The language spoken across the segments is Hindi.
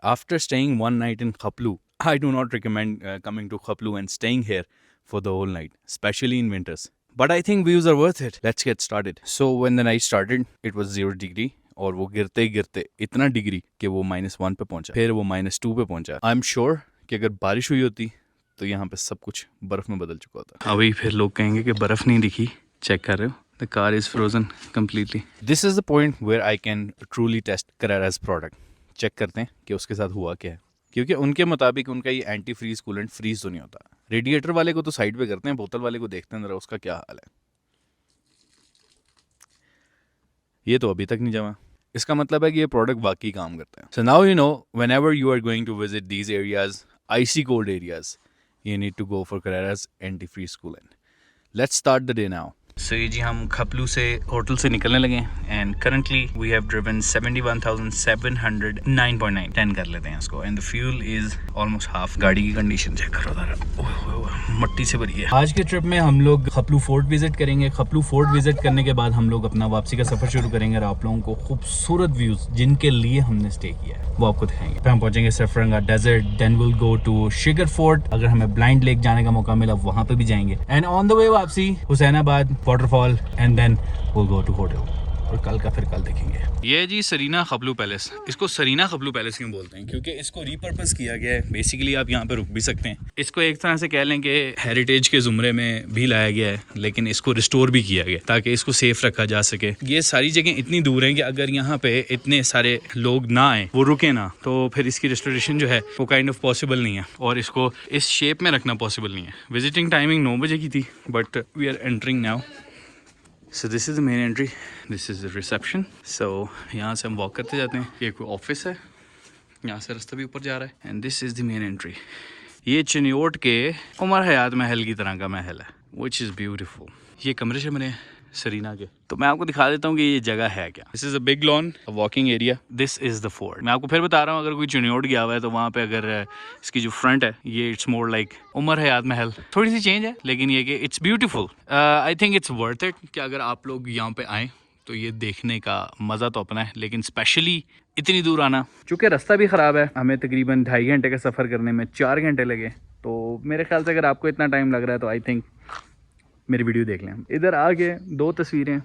After staying one night in Khaplu, I do not recommend coming to Khaplu and staying here for the whole night, especially in winters. But I think views are worth it. Let's get started. So when the night started, it was 0 degree. और वो गिरते गिरते इतना डिग्री कि वो -1 पे पहुंचा, फिर वो -2 पे पहुंचा. आई एम श्योर कि अगर बारिश हुई होती तो यहाँ पे सब कुछ बर्फ में बदल चुका होता. अभी फिर लोग कहेंगे कि बर्फ नहीं दिखी. चेक कर रहे हो, the car is frozen completely. This is the point where I can truly test Carrera's product. Check करते हैं कि उसके साथ हुआ क्या है, क्योंकि उनके मुताबिक उनका ये एंटी फ्रीज कूलेंट फ्रीज तो नहीं होता. रेडिएटर वाले को तो साइड पे करते हैं, बोतल वाले को देखते हैं जरा उसका क्या हाल है. ये तो अभी तक नहीं जमा. इसका मतलब है कि ये प्रोडक्ट वाकई काम करता है. So now you know, whenever you are going to visit these areas, icy cold areas, you need to go for Carrera's anti-freeze coolant. Let's start the day now. So ये जी हम खपलू से होटल से निकलने लगे and currently we have driven 71,709.9. 10 कर लेते हैं इसको and the fuel is almost half. गाड़ी की कंडीशन चेक करो जरा, मट्टी से भरी है. आज के ट्रिप में हम लोग खपलू फोर्ट विजिट करेंगे. खपलू फोर्ट विजिट करने के बाद हम लोग अपना वापसी का सफर शुरू करेंगे और आप लोगों को खूबसूरत व्यूज जिनके लिए हमने स्टे किया है वो आपको दिखाएंगे. फिर हम पहुंचेंगे Sarfaranga desert, then will go to Shigar fort. अगर हमें ब्लाइंड लेक जाने का मौका मिला वहां पे भी जाएंगे एंड ऑन द वे वापसी Hussainabad waterfall and then will go to hotel. और कल का फिर कल देखेंगे. ये जी सरीना खपलू पैलेस. इसको सरीना खपलू पैलेस क्यों बोलते हैं? क्योंकि इसको रीपर्पस किया गया है. बेसिकली आप यहाँ पे रुक भी सकते हैं. इसको एक तरह से कह लें कि हेरिटेज के जुमरे में भी लाया गया है, लेकिन इसको रिस्टोर भी किया गया ताकि इसको सेफ रखा जा सके. ये सारी जगह इतनी दूर हैं कि अगर यहाँ पे इतने सारे लोग ना आए, वो रुके ना, तो फिर इसकी रेस्टोरेशन जो है वो काइंड ऑफ पॉसिबल नहीं है और इसको इस शेप में रखना पॉसिबल नहीं है. विजिटिंग टाइमिंग 9 बजे की थी, but we are entering now. So this is the main entry, this is the reception. So यहाँ से हम वॉक करते जाते हैं. ये कोई ऑफिस है, यहाँ से रास्ता भी ऊपर जा रहा है and this is the main entry. ये चिनियोट के उमर हयात महल की तरह का महल है, विच इज़ ब्यूटीफुल. ये कमरे से बने सरीना के. तो मैं आपको दिखा देता हूँ कि ये जगह है क्या. This is a big lawn, a walking area. This is the fort. मैं आपको फिर बता रहा हूँ, अगर कोई चिनियोट गया हुआ है तो वहाँ पे अगर इसकी जो फ्रंट है ये इट्स मोर लाइक उमर हयात महल. थोड़ी सी चेंज है लेकिन ये कि it's beautiful. I think it's worth it कि अगर आप लोग यहाँ पे आएँ तो ये देखने का मज़ा तो अपना है, लेकिन स्पेशली इतनी दूर आना. चूँकि रास्ता भी ख़राब है, हमें तकरीबन 2.5 घंटे का सफ़र करने में 4 घंटे लगे. तो मेरे ख्याल से अगर आपको इतना टाइम लग रहा है तो आई थिंक मेरी वीडियो देख लें. इधर आके 2 तस्वीरें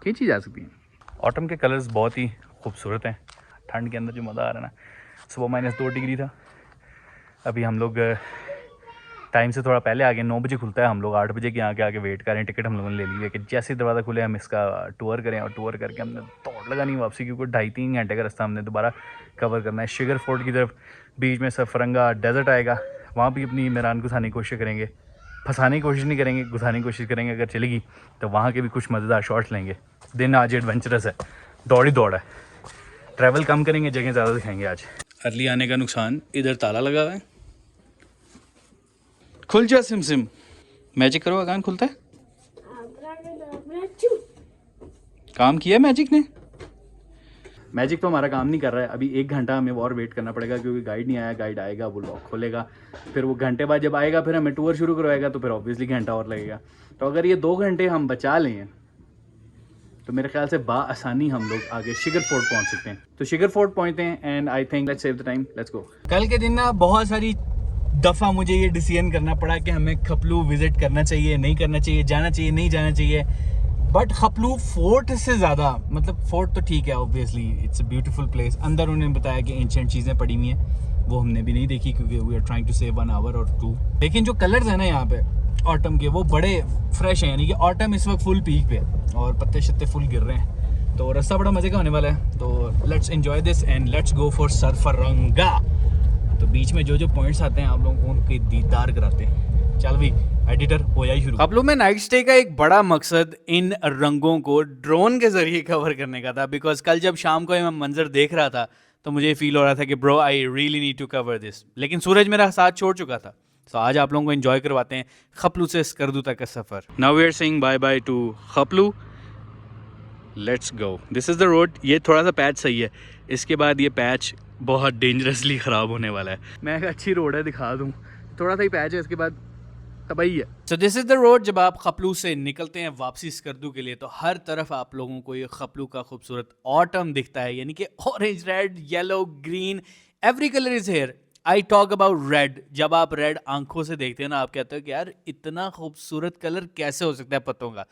खींची जा सकती हैं. ऑटम के कलर्स बहुत ही खूबसूरत हैं. ठंड के अंदर जो मज़ा आ रहा है ना. सुबह -2 डिग्री था. अभी हम लोग टाइम से थोड़ा पहले आ गए. 9 बजे खुलता है, हम लोग 8 बजे के यहाँ के आके वेट कर रहे हैं. टिकट हम लोगों ने ले ली है कि जैसे ही दरवाज़ा खुले हम इसका टूर करें, और टूर करके हमने दौड़ लगानी वापसी, क्योंकि 2.5-3 घंटे का रास्ता हमने दोबारा कवर करना है. शुगर फोर्ट की तरफ बीच में सफरंगा डेजर्ट आएगा, वहाँ भी अपनी मेहरान घुसाने की कोशिश करेंगे. फंसाने की कोशिश नहीं करेंगे, घुसाने की कोशिश करेंगे. अगर चलेगी तो वहाँ के भी कुछ मज़ेदार शॉट्स लेंगे. दिन आज एडवेंचरस है, दौड़ ही दौड़ है. ट्रैवल कम करेंगे, जगह ज़्यादा दिखाएंगे आज. अर्ली आने का नुकसान, इधर ताला लगा हुआ है. खुल जा सिम सिम. मैजिक करो, अगान खुलता है. काम किया मैजिक ने. मैजिक तो हमारा काम नहीं कर रहा है. अभी 1 घंटा हमें और वेट करना पड़ेगा, क्योंकि गाइड नहीं आया. गाइड आएगा, वो लॉक खोलेगा, फिर वो घंटे बाद जब आएगा फिर हमें टूर शुरू करवाएगा, तो फिर ऑब्वियसली घंटा और लगेगा. तो अगर ये 2 घंटे हम बचा लें तो मेरे ख्याल से आसानी हम लोग आगे शिगर फोर्ट पहुंच सकते हैं. तो शिगर फोर्ट पहुंचते हैं and I think let's save the time, let's go. कल के दिन ना बहुत सारी दफ़ा मुझे ये डिसीजन करना पड़ा कि हमें खपलू विजिट करना चाहिए, नहीं करना चाहिए, जाना चाहिए, नहीं जाना चाहिए. बट खपलू फोर्ट से ज़्यादा, मतलब फोर्ट तो ठीक है obviously, it's a beautiful place. अंदर उन्होंने बताया कि एंशिएंट चीज़ें पड़ी हुई हैं, वो हमने भी नहीं देखी क्योंकि we are trying to save 1 hour और 2. लेकिन जो कलर्स हैं ना यहाँ पे ऑटम के, वो बड़े फ्रेश हैं. यानी कि ऑटम इस वक्त फुल पीक पे और पत्ते शत्ते फुल गिर रहे हैं. तो रास्ता बड़ा मज़े का होने वाला है. तो let's enjoy this and let's go for Sarfaranga. तो बीच में जो जो पॉइंट्स आते हैं आप लोगों को उनके दीदार कराते हैं. चल भाई एडिटर हो जाए शुरू. खपलू में नाइट स्टे का एक बड़ा मकसद इन रंगों को ड्रोन के जरिए कवर करने का था. बिकॉज कल जब शाम को मैं मंजर देख रहा था तो मुझे फील हो रहा था कि bro I really need to cover this. लेकिन सूरज मेरा साथ छोड़ चुका था. तो आज आप लोगों को एंजॉय करवाते हैं खपलू से स्कर्दू तक का सफ़र. Now we are saying bye bye to Khaplu. Let's go. This is the road. ये थोड़ा सा पैच सही है, इसके बाद ये पैच बहुत डेंजरसली ख़राब होने वाला है. मैं एक अच्छी रोड है दिखा दूँ, थोड़ा सा ही पैच है, इसके बाद तबाही है। So this is the road. जब आप खपलू से निकलते हैं वापसी स्कर्दू के लिए तो हर तरफ आप लोगों को ये खपलू का खूबसूरत ऑटम दिखता है, यानी कि orange, red, yellow, green, every colour is here. I talk about red. जब आप रेड आंखों से देखते हैं ना, आप कहते हो कि यार इतना खूबसूरत कलर कैसे हो सकता है पत्तों का।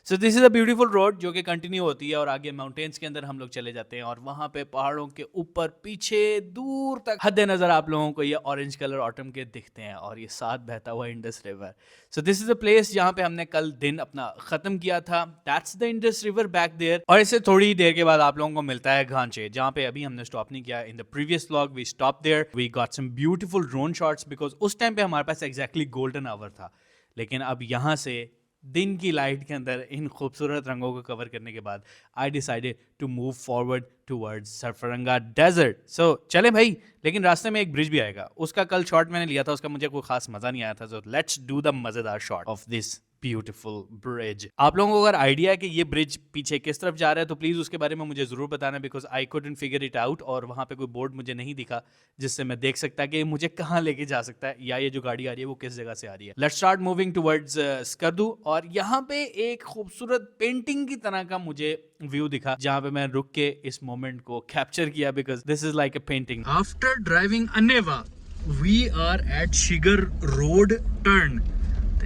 सो this is a beautiful road जो कि कंटिन्यू होती है और आगे माउंटेन्स के अंदर हम लोग चले जाते हैं और वहाँ पे पहाड़ों के ऊपर पीछे दूर तक हद नज़र आप लोगों को ये ऑरेंज कलर ऑटम के दिखते हैं और ये साथ बहता हुआ Indus river. So this is a place जहाँ पे हमने कल दिन अपना ख़त्म किया था। That's the Indus river back there. और इससे थोड़ी देर के बाद आप लोगों को मिलता है घांचे, जहाँ पे अभी हमने स्टॉप नहीं किया। In the previous vlog we stop there, we got some beautiful drone shots because उस टाइम पे हमारे पास एग्जैक्टली गोल्डन आवर था। लेकिन अब यहाँ से दिन की लाइट के अंदर इन खूबसूरत रंगों को कवर करने के बाद I decided to move forward towards Sarfaranga desert. So चले भाई, लेकिन रास्ते में एक ब्रिज भी आएगा। उसका कल शॉट मैंने लिया था, उसका मुझे कोई खास मजा नहीं आया था। सो लेट्स डू द मजेदार shot of this beautiful bridge. आप लोगों को अगर आइडिया है कि ये ब्रिज पीछे किस तरफ जा रहा है तो प्लीज उसके बारे में मुझे जरूर बताना, because I couldn't figure it out और वहां पे कोई बोर्ड मुझे नहीं दिखा जिससे मैं देख सकता कि मुझे कहाँ लेके जा सकता है या ये जो गाड़ी आ रही है वो किस जगह से आ रही है। Let's start moving towards Skardu. और यहाँ पे एक खूबसूरत पेंटिंग की तरह का मुझे व्यू दिखा जहाँ पे मैं रुक के इस मोमेंट को कैप्चर किया, because this is like a painting. After driving anyway we are at Shigar road turn.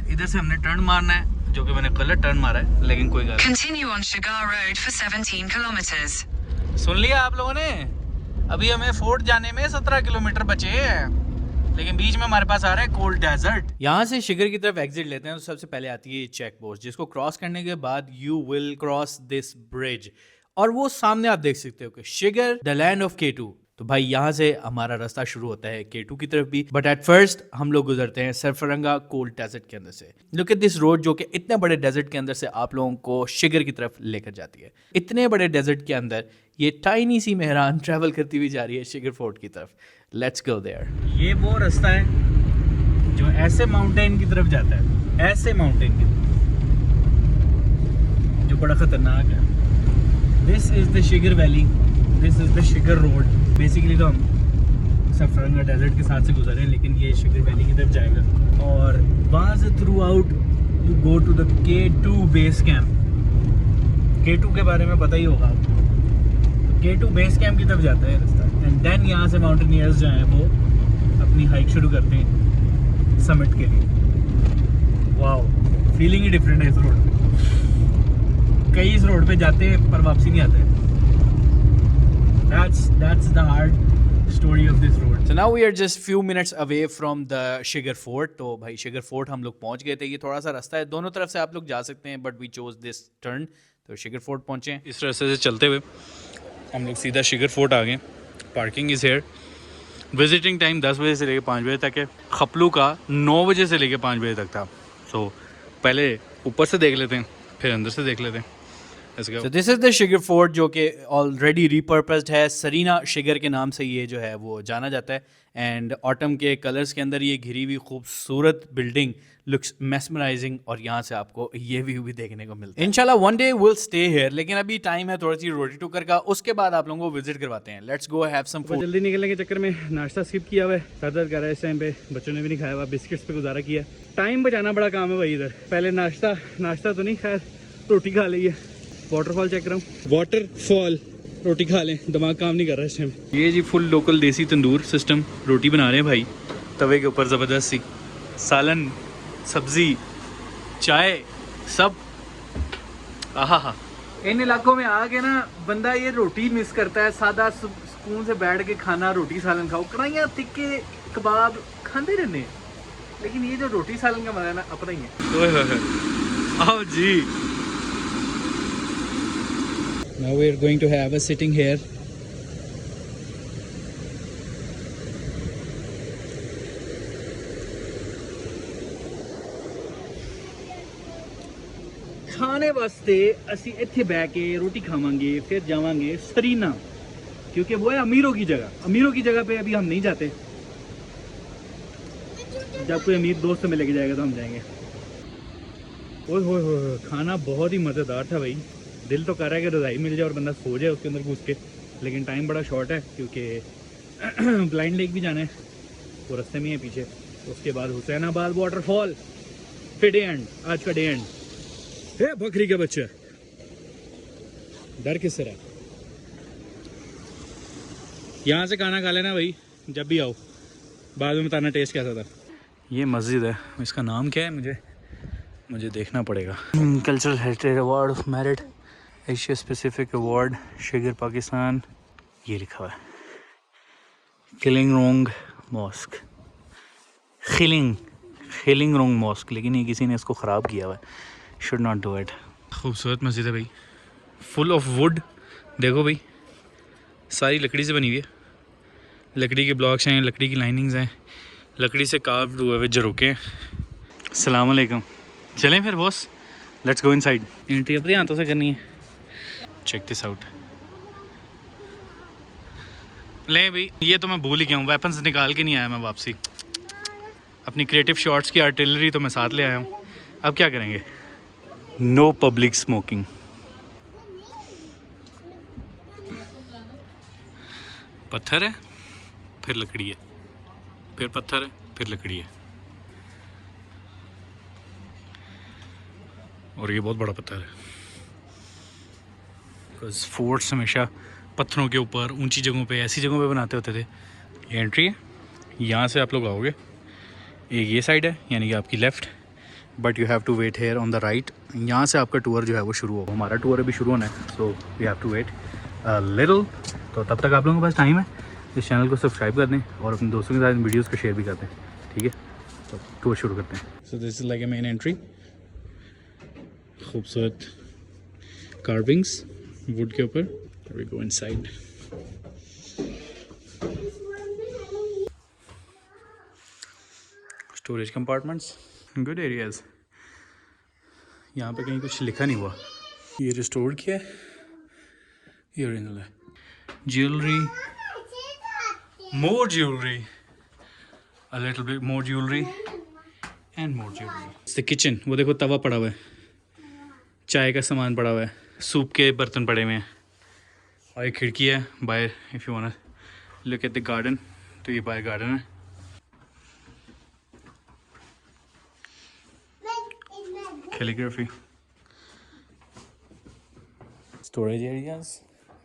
इधर से हमने टर्न मारना है, जो कि मैंने गलत टर्न मारा है, लेकिन कोई गलत। Continue on Shigar Road for 17 kilometers. सुन लिया आप लोगों ने? अभी हमें फोर्ट जाने में 17 किलोमीटर बचे हैं, लेकिन बीच में हमारे पास आ रहा है कोल्ड डेजर्ट। यहाँ से शिगर की तरफ एग्जिट लेते हैं तो सबसे पहले आती है चेक पोस्ट, जिसको क्रॉस करने के बाद you will cross this bridge और वो सामने आप देख सकते हो कि शिगर द लैंड ऑफ केटू। तो भाई यहाँ से हमारा रास्ता शुरू होता है केटू की तरफ भी, बट एट फर्स्ट हम लोग गुजरते हैं सरफरंगा कोल्ड डेजर्ट के अंदर से। लुक एट दिस रोड जो कि इतने बड़े डेजर्ट के अंदर से आप लोगों को शिगर की तरफ लेकर जाती है। इतने बड़े डेजर्ट के अंदर ये टाइनी सी मेहरान ट्रैवल करती हुई जा रही है शिगर फोर्ट की तरफ। Let's go there. ये वो रास्ता है जो ऐसे माउंटेन की तरफ जाता है, ऐसे माउंटेन की तरफ, जो बड़ा खतरनाक है। This is the Shigar valley, this is the Shigar road. Basically तो हम सरफरंगा डेजर्ट के साथ से गुजरे हैं, लेकिन ये शिगर वैली की तरफ जाएगा और वहाँ से throughout you go to the K2 base camp. K2 के बारे में पता ही होगा आपको, तो K2 बेस कैंप की तरफ जाता है रास्ता। एंड देन यहाँ से माउंटेनियर्स जो हैं वो अपनी हाइक शुरू करते हैं समिट के लिए। वाओ, फीलिंग ही डिफरेंट है इस रोड पे। कई इस रोड पे जाते हैं पर वापसी नहीं आते। That's the hard story of this road. So now we are just few minutes away from the Shigar Fort. तो भाई शिगर फोर्ट हम लोग पहुंच गए थे। ये थोड़ा सा रास्ता है, दोनों तरफ से आप लोग जा सकते हैं, but we chose this turn. तो शिगर फोर्ट पहुंचे हैं। इस रास्ते से चलते हुए हम लोग सीधा शिगर फोर्ट आ गए। Parking is here. Visiting time 10 बजे से लेकर 5 बजे तक है। खपलू का 9 बजे से लेकर 5 बजे तक था। तो पहले ऊपर से देख लेते हैं, फिर अंदर से देख लेते हैं। So this is the Shigar Fort जो कि ऑलरेडी repurposed है। सरीना शिगर के नाम से ये जो है वो जाना जाता है। एंड ऑटम के कलर्स के अंदर ये घिरी हुई खूबसूरत बिल्डिंग लुक्स मेस्मराइजिंग और यहाँ से आपको ये व्यू भी देखने को मिलता है। इंशाल्लाह one day will stay here, लेकिन अभी टाइम है थोड़ी सी रोटी टुकर का, उसके बाद आप लोगों को विजिट करवाते हैं। Let's go have some food. जल्दी निकलने के चक्कर में नाश्ता स्किप किया हुआ है, सर दर्द कर रहा है इस टाइम पे, बच्चों ने भी नहीं खाया हुआ, बिस्किट्स पे गुजारा किया। टाइम बचाना बड़ा काम है भाई इधर। पहले नाश्ता तो नहीं, खैर रोटी खा ली है। वाटरफॉल चेक कर रहा हूँ, वाटरफॉल, रोटी खा लें, दिमाग काम नहीं कर रहा है इस टाइम। ये जी फुल लोकल देसी तंदूर सिस्टम, रोटी बना रहे हैं भाई तवे के ऊपर, ज़बरदस्त सी, सालन, सब्जी, चाय, सब। आहा, इन इलाकों में आके ना बंदा ये रोटी मिस करता है। सादा सुकून से बैठ के खाना, रोटी सालन खाओ, कढ़ाइयाँ तिक्के कबाब खाते रहने, लेकिन ये जो रोटी सालन का मजा है ना अपना ही है। आओ जी। Now we are going to have a sitting here. खाने वास्ते असी इत्थे बह के रोटी खावांगे, फिर जावांगे सरीना, क्योंकि वो है अमीरों की जगह। अमीरों की जगह पे अभी हम नहीं जाते, जब कोई अमीर दोस्त हमें लेके जाएगा तो हम जाएंगे। ओए होए होए, खाना बहुत ही मज़ेदार था भाई। दिल तो कर रहा है कि रज़ाई मिल जाए और बंदा सो जाए उसके अंदर घुस के, लेकिन टाइम बड़ा शॉर्ट है क्योंकि ब्लाइंड लेक भी जाना है, वो रास्ते में है पीछे। उसके बाद हुसैनाबाद वाटरफॉल, फिर डे एंड, आज का डे एंड है। बकरी के बच्चे डर किस तरह। यहाँ से खाना खा लेना भाई जब भी आओ, बाद में बताना टेस्ट कैसा था। ये मस्जिद है, इसका नाम क्या है मुझे देखना पड़ेगा। Cultural heritage award of merit, Asia specific award, Shigar Pakistan, ये लिखा हुआ है। खिलिंगरोंग मॉस्क, खिलिंगरोंग मॉस्क, लेकिन ये किसी ने इसको ख़राब किया हुआ है। Should not do it. खूबसूरत मस्जिद है भाई, फुल ऑफ वुड। देखो भाई सारी लकड़ी से बनी हुई है, लकड़ी के ब्लॉक्स हैं, लकड़ी की लाइनिंग्स हैं, लकड़ी से कार्व्ड हुए हुए झरोके हैं। अस्सलाम वालेकुम। चलें फिर boss, let's go inside. Entry अपने हाथों से करनी है। Check this out. ले भाई, ये तो मैं भूल ही गया हूँ, वेपन्स निकाल के नहीं आया मैं वापसी। अपनी क्रिएटिव शॉट्स की आर्टिलरी तो मैं साथ ले आया हूँ। अब क्या करेंगे। No public smoking. पत्थर है फिर लकड़ी है, फिर पत्थर है फिर लकड़ी है, और ये बहुत बड़ा पत्थर है। बिकॉज फोर्ट्स हमेशा पत्थरों के ऊपर, ऊंची जगहों पे, ऐसी जगहों पे बनाते होते थे। ये एंट्री है, यहाँ से आप लोग आओगे। एक ये साइड है यानी कि आपकी left, but you have to wait here on the right. यहाँ से आपका टूर जो है वो शुरू होगा। हमारा टूर अभी शुरू होना है, so we have to wait little. तो तब तक आप लोगों के पास टाइम है, इस चैनल को सब्सक्राइब कर दें और अपने दोस्तों के साथ इन वीडियोज़ को शेयर भी कर दें, ठीक है। तो टूर शुरू करते हैं। So this is like a main entry. खूबसूरत कार्विंग्स वुड के ऊपर। We go inside. Storage compartments, good areas. यहाँ पे कहीं कुछ लिखा नहीं हुआ। ये रिस्टोर किया है, ये ओरिजिनल है। Jewellery, more jewellery, a little bit more jewellery and more jewellery. It's the kitchen. वो देखो तवा पड़ा हुआ है, चाय का सामान पड़ा हुआ है, सूप के बर्तन पड़े हुए हैं, और एक खिड़की है बाहर। If you want to look at the garden, तो ये बाहर गार्डन है। Calligraphy, storage areas.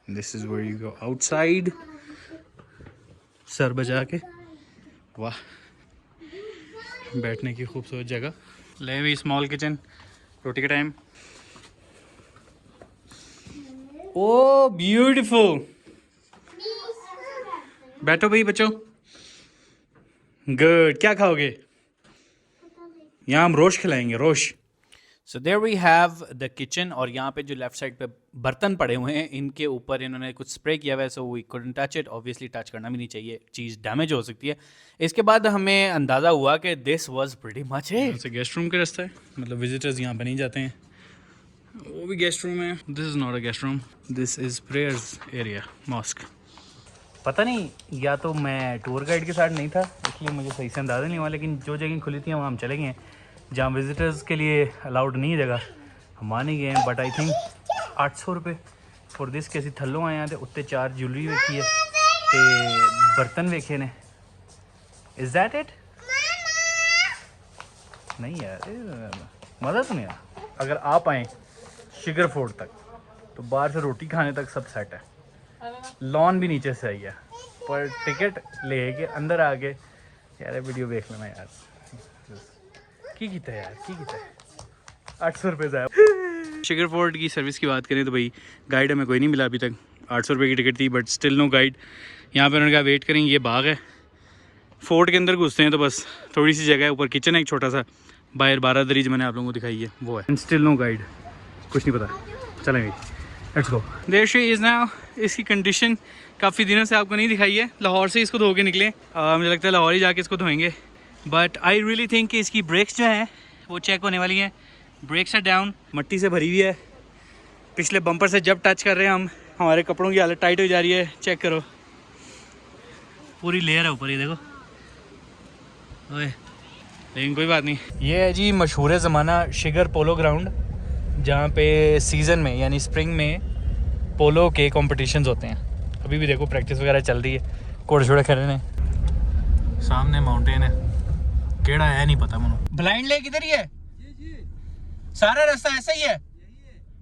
This is where you go outside. Sir बजा के, वाह, बैठने की खूबसूरत जगह। ले भी स्मॉल किचन, रोटी का टाइम। ओ ब्यूटीफुल। बैठो भाई बच्चों। गुड। क्या खाओगे? यहाँ हम रोश खिलाएंगे, rosh. So there we have the kitchen, और यहाँ पे जो लेफ्ट साइड पे बर्तन पड़े हुए हैं, इनके ऊपर इन्होंने कुछ स्प्रे किया हुआ है, so we couldn't touch it. Obviously touch करना भी नहीं चाहिए, चीज़ डैमेज हो सकती है। इसके बाद हमें अंदाज़ा हुआ कि this was pretty much it. Guest room का रास्ता है, मतलब विजिटर्स यहाँ पे नहीं जाते हैं। वो भी गेस्ट रूम है। This is not a guest room, this is prayers area, mosque. पता नहीं, या तो मैं टूर गाइड के साथ नहीं था इसलिए मुझे सही से अंदाज़ा नहीं हुआ, लेकिन जो जगह खुली थी वहाँ हम चले गए हैं जहाँ विजिटर्स के लिए अलाउड नहीं है जगह, हम मान ही गए हैं। बट आई थिंक 800 रुपये फॉर दिस के। ਅਸੀਂ ਥੱਲੋਂ ਆਏ ਆ ਤੇ ਉੱਤੇ 4 ज्वेलरी ਵੇਖੀ ਹੈ ਤੇ बर्तन ਵੇਖੇ ਨੇ। Is that it? नहीं यार, मज़ा तो नहीं आया। अगर आप आएँ शिगर फोर्ट तक तो बाहर से रोटी खाने तक सब सेट है। लॉन भी नीचे से आई है, पर टिकट ले के अंदर आके यार वीडियो देख लेना यार। की कीता है यार, की कीता है। 800 रुपये ज़ाया। शिगर फोर्ट की सर्विस की बात करें तो भाई गाइड हमें कोई नहीं मिला अभी तक। 800 रुपये की टिकट थी, बट स्टिल नो गाइड। यहाँ पे उन्होंने कहा वेट करेंगे। ये बाग है, फोर्ट के अंदर घुसते हैं तो बस थोड़ी सी जगह है, ऊपर किचन है एक छोटा सा, बाहर 12 दरी जो मैंने आप लोगों को दिखाई है वो है। स्टिल नो गाइड, कुछ नहीं पता। चलेंगे, let's go. There she is now. इसकी कंडीशन काफ़ी दिनों से आपको नहीं दिखाई है। लाहौर से इसको धो के निकले, मुझे लगता है लाहौर ही जाके इसको धोएंगे। बट आई रियली थिंक कि इसकी ब्रेक्स जो हैं वो चेक होने वाली हैं। ब्रेक्स आर डाउन, मट्टी से भरी हुई है। पिछले बम्पर से जब टच कर रहे हैं हम, हमारे कपड़ों की हालत टाइट हो जा रही है। चेक करो, पूरी लेयर है ऊपर, ये देखो। ओए, लेकिन कोई बात नहीं। ये है जी मशहूर ज़माना शिगर पोलो ग्राउंड, जहाँ पे सीज़न में यानी स्प्रिंग में पोलो के कॉम्पिटिशन्स होते हैं। अभी भी देखो प्रैक्टिस वगैरह चल रही है, घोड़े छोड़े खड़े ने। सामने माउंटेन है, केड़ा है नहीं पता मनो। ब्लाइंड लेक इधर ही है। सारा रास्ता ऐसा ही है,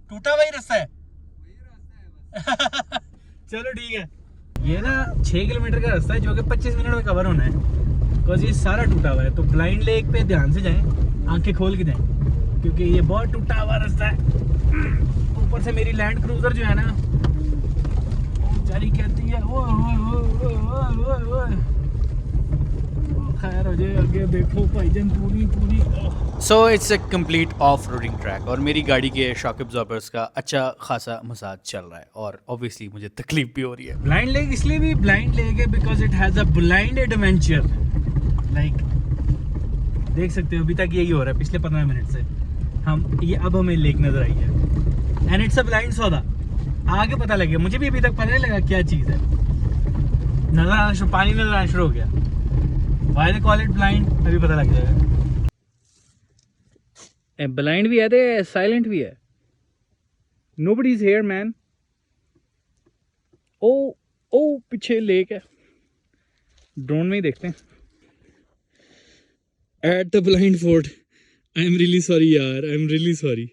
टूटा हुआ ही रास्ता है। चलो ठीक है। ये ना 6 किलोमीटर का रास्ता है जो कि 25 मिनट में कवर होना है, बिकॉज ये सारा टूटा हुआ है। तो ब्लाइंड लेक पे ध्यान से जाएं, आंखें खोल के जाएं, क्योंकि ये बहुत टूटा हुआ रास्ता है। ऊपर से मेरी लैंड क्रूजर जो है ना जारी कहती है ओ खैर हो जाए, आगे देखो भाईजान पूरी पूरी। So it's a complete off roading track और मेरी गाड़ी के शॉक एब्जॉर्बर्स का अच्छा खासा मसाज चल रहा है और ऑब्वियसली मुझे तकलीफ भी हो रही है। ब्लाइंड लेक इसलिए भी ब्लाइंड लेक है because it has a blind adventure. Like देख सकते हो अभी तक यही हो रहा है पिछले 15 मिनट से। अब हमें लेक नजर आई है एंड इट्स अ ब्लाइंड सौदा। आगे पता लगे, मुझे भी अभी तक पता नहीं लगा क्या चीज है। नजर पानी नजर आना शुरू हो गया। Why they call it blind? अभी पता लग जाएगा। ब्लाइंड भी है तो साइलेंट भी है। Nobody is here man। ओ पीछे लेक है, ड्रोन में ही देखते हैं। At the blind fort। I am really sorry यार, I am really sorry।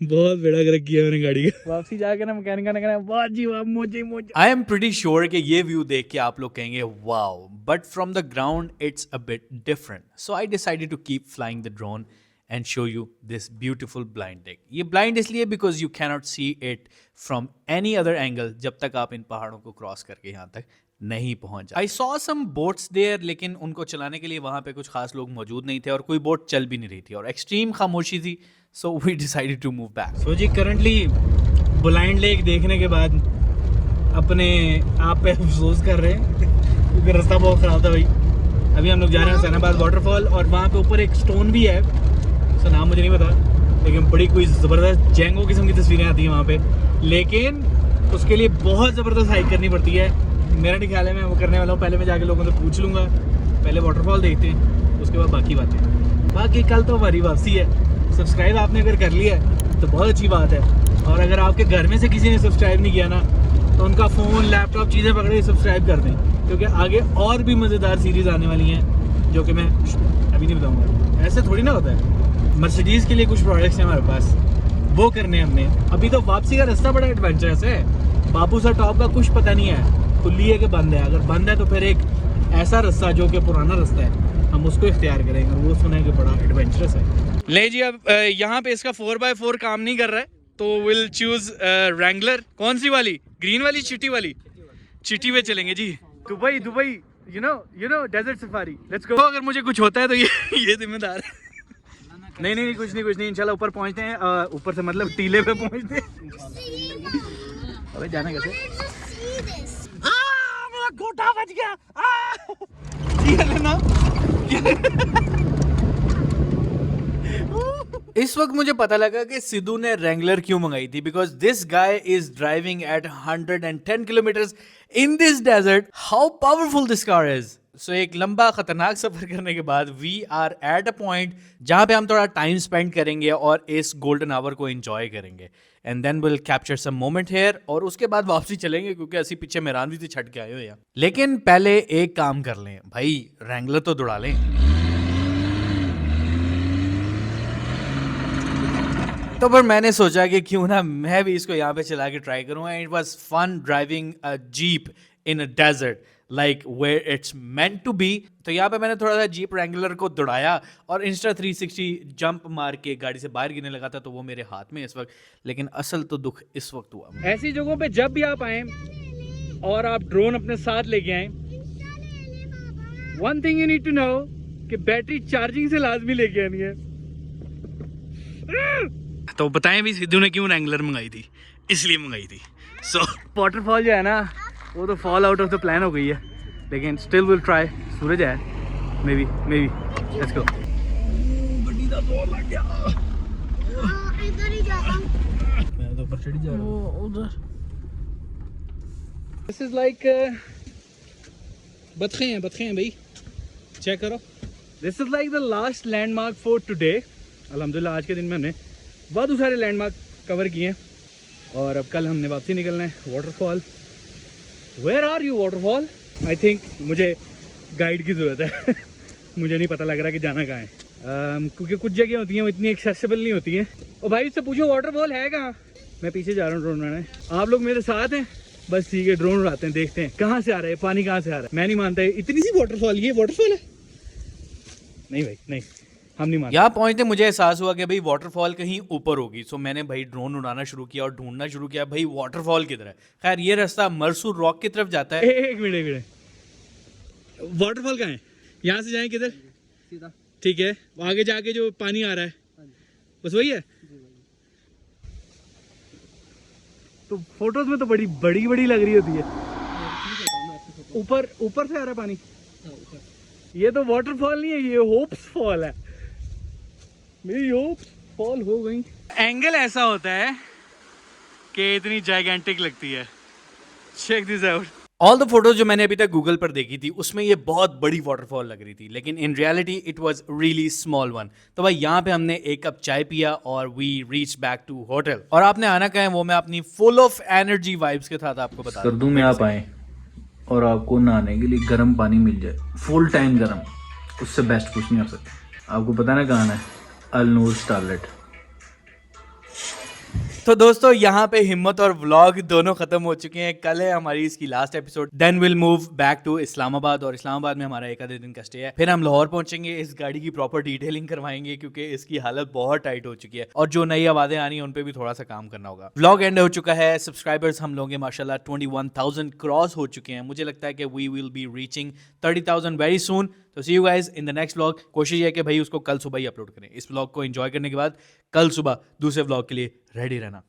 बहुत बड़ा गलत किया मैंने गाड़ी का। वापसी जाके ना मैकेनिक ने कहना वाह जी वाह मोजे मोजे। आई एम प्रीटी श्योर कि ये व्यू देख के आप लोग कहेंगे wow, but from the ground it's a bit different. So I decided to keep flying the drone and show you this beautiful blind lake. ये ब्लाइंड इसलिए because you cannot see it from any other angle जब तक आप इन पहाड़ों को क्रॉस करके यहाँ तक नहीं पहुंच जाए। I saw some boats there, लेकिन उनको चलाने के लिए वहां पे कुछ खास लोग मौजूद नहीं थे और कोई बोट चल भी नहीं रही थी और एक्सट्रीम खामोशी थी। So we decided to move back. So जी करंटली ब्लाइंड लेक देखने के बाद अपने आप पे अफसोस कर रहे हैं क्योंकि रास्ता बहुत ख़राब था भाई। अभी हम लोग जा रहे हैं हुसैनाबाद वाटरफॉल और वहाँ पे ऊपर एक स्टोन भी है, उसका नाम मुझे नहीं पता, लेकिन बड़ी कोई ज़बरदस्त जैंगो किस्म की तस्वीरें आती हैं वहाँ पे। लेकिन उसके लिए बहुत ज़बरदस्त हाइक करनी पड़ती है। मेरा नहीं ख्याल है मैं वो करने वाला हूँ। पहले मैं जाके लोगों से पूछ लूँगा, पहले वाटरफॉल देखते हैं उसके बाद बाकी बातें। बाकी कल तो हमारी वापसी है। सब्सक्राइब आपने अगर कर लिया है तो बहुत अच्छी बात है, और अगर आपके घर में से किसी ने सब्सक्राइब नहीं किया ना तो उनका फ़ोन लैपटॉप चीज़ें पकड़ के सब्सक्राइब कर दें, क्योंकि आगे और भी मज़ेदार सीरीज़ आने वाली हैं जो कि मैं अभी नहीं बताऊँगा। ऐसे थोड़ी ना होता है। मर्सिडीज़ के लिए कुछ प्रोडक्ट्स हैं हमारे पास, वो करने हमने। अभी तो वापसी का रास्ता बड़ा एडवेंचरस है। बाबू सा टॉप का कुछ पता नहीं है खुली है कि बंद है। अगर बंद है तो फिर एक ऐसा रास्ता जो कि पुराना रास्ता है हम उसको इख्तियार करेंगे, और वो सुने कि बड़ा एडवेंचरस है। ले जी अब यहाँ पे इसका 4x4 काम नहीं कर रहा है तो विल चूज रैंगलर। कौन सी वाली, ग्रीन वाली चिट्टी वाली? चिट्टी पे चलेंगे जी। Dubai you know desert safari, let's go. अगर मुझे कुछ होता है तो ये जिम्मेदार है। नहीं कुछ नहीं इंशाल्लाह ऊपर पहुँचते हैं। ऊपर से मतलब टीले पे पहुँचते हैं। अबे जाना कैसे? मेरा गोटा बच गया। इस वक्त मुझे पता लगा कि सिद्धू ने रैंगलर क्यों मंगाई थी, because this guy is driving at 110 kilometres in this desert. How powerful this car is. So एक लंबा खतरनाक सफर करने के बाद we are at a point जहां पे हम थोड़ा टाइम स्पेंड करेंगे और इस गोल्डन आवर को एंजॉय करेंगे, and then will capture some moment here, और उसके बाद वापसी चलेंगे क्योंकि असि पीछे मेहरान भी छट के आए हो यार। लेकिन पहले एक काम कर लें भाई, रैंगलर तो दौड़ा लें। तो पर मैंने सोचा कि क्यों ना मैं भी इसको यहाँ पे चला के ट्राई करूँ, and it was fun driving a jeep in a desert like where it's meant to be. तो यहाँ पे मैंने थोड़ा सा जीप रैंगलर को दौड़ाया और इंस्टा 360 जंप मार के गाड़ी से बाहर गिरने लगा था, तो वो मेरे हाथ में इस वक्त। लेकिन असल तो दुख इस वक्त हुआ। ऐसी जगहों पे जब भी आप आए और आप ड्रोन अपने साथ लेके आए, one thing you need to know कि बैटरी चार्जिंग से लाजमी लेके आनी है। तो बताएं भी सिद्धू ने क्यों रैंगलर मंगाई थी? इसलिए मंगाई थी। सो वाटरफॉल जो है ना वो तो fall out of the plan हो गई है, लेकिन स्टिल विल ट्राई। सूरज है मे बी लेट्स गो। गड्डी दा जोर लग गया। इधर ही जा, मैं तो ऊपर चढ़ी जा रहा हूं उधर। दिस इज लाइक बतखे हैं भाई, चेक करो। This is like the last landmark for today. अल्हम्दुलिल्लाह आज के दिन में हमने बहुत सारे लैंडमार्क कवर किए हैं, और अब कल हमने वापसी निकलना है। Waterfall, where are you waterfall? I think मुझे गाइड की ज़रूरत है। मुझे नहीं पता लग रहा कि जाना कहाँ है। क्योंकि कुछ जगह होती हैं वो इतनी एक्सेसिबल नहीं होती हैं। और भाई इससे पूछो वाटरफॉल है कहाँ। मैं पीछे जा रहा हूँ ड्रोन उड़ाने, आप लोग मेरे साथ हैं। बस ठीक है, ड्रोन उड़ाते हैं, देखते हैं कहाँ से आ रहा है पानी, कहाँ से आ रहा है। मैं नहीं मानता इतनी सी वाटरफॉल, ये वाटरफॉल है? नहीं भाई नहीं, हम नहीं मानते। यहाँ पहुंचते मुझे एहसास हुआ कि भाई वाटरफॉल कहीं ऊपर होगी। सो मैंने भाई ड्रोन उड़ाना शुरू किया और ढूंढना शुरू किया भाई वाटरफॉल किधर है। खैर ये रास्ता मरसूर रॉक की तरफ जाता है। एक मिनट, वाटरफॉल कहाँ है? यहाँ से जाएं किधर? सीधा। ठीक है, आगे जाके जो पानी आ रहा है बस वही है। तो फोटोज में तो बड़ी बड़ी बड़ी लग रही होती है। ऊपर ऊपर से आ रहा है पानी। ये तो वाटरफॉल नहीं है, ये होप्स फॉल है। मेरी होप्स फॉल हो गई। एंगल ऐसा होता है कि इतनी जाइगेंटिक लगती है। Check this out. All the photos जो मैंने अभी तक गूगल पर देखी थी उसमें ये बहुत बड़ी वाटरफॉल लग रही थी, लेकिन in reality it was really small one. तो भाई यहाँ पे हमने एक कप चाय पिया और we reach back to hotel. और आपने आना कहा है वो मैं अपनी फुल ऑफ एनर्जी वाइब्स के साथ आपको बता सर्दों में आप आए और आपको नहाने के लिए गर्म पानी मिल जाए, फुल टाइम गर्म, उससे बेस्ट कुछ नहीं हो सकता। आपको पता ना कहाँ है? अल नूर स्टारलेट। तो दोस्तों यहाँ पे हिम्मत और व्लॉग दोनों खत्म हो चुके हैं। कल है हमारी इसकी last episode, then will move back to Islamabad. और इस्लामाबाद में हमारा एक आधे दिन का स्टे है। फिर हम लाहौर पहुंचेंगे, इस गाड़ी की प्रॉपर डिटेलिंग करवाएंगे क्योंकि इसकी हालत बहुत टाइट हो चुकी है और जो नई आवाजें आनी है उन पे भी थोड़ा सा काम करना होगा। व्लॉग एंड हो चुका है। सब्सक्राइबर्स हम लोग माशाल्लाह 21,000 क्रॉस हो चुके हैं। मुझे लगता है कि we will be reaching 30,000 very soon. तो see you guys in the next vlog. कोशिश है कि भाई उसको कल सुबह ही अपलोड करें। इस व्लॉग को एंजॉय करने के बाद कल सुबह दूसरे व्लॉग के लिए रेडी रहना।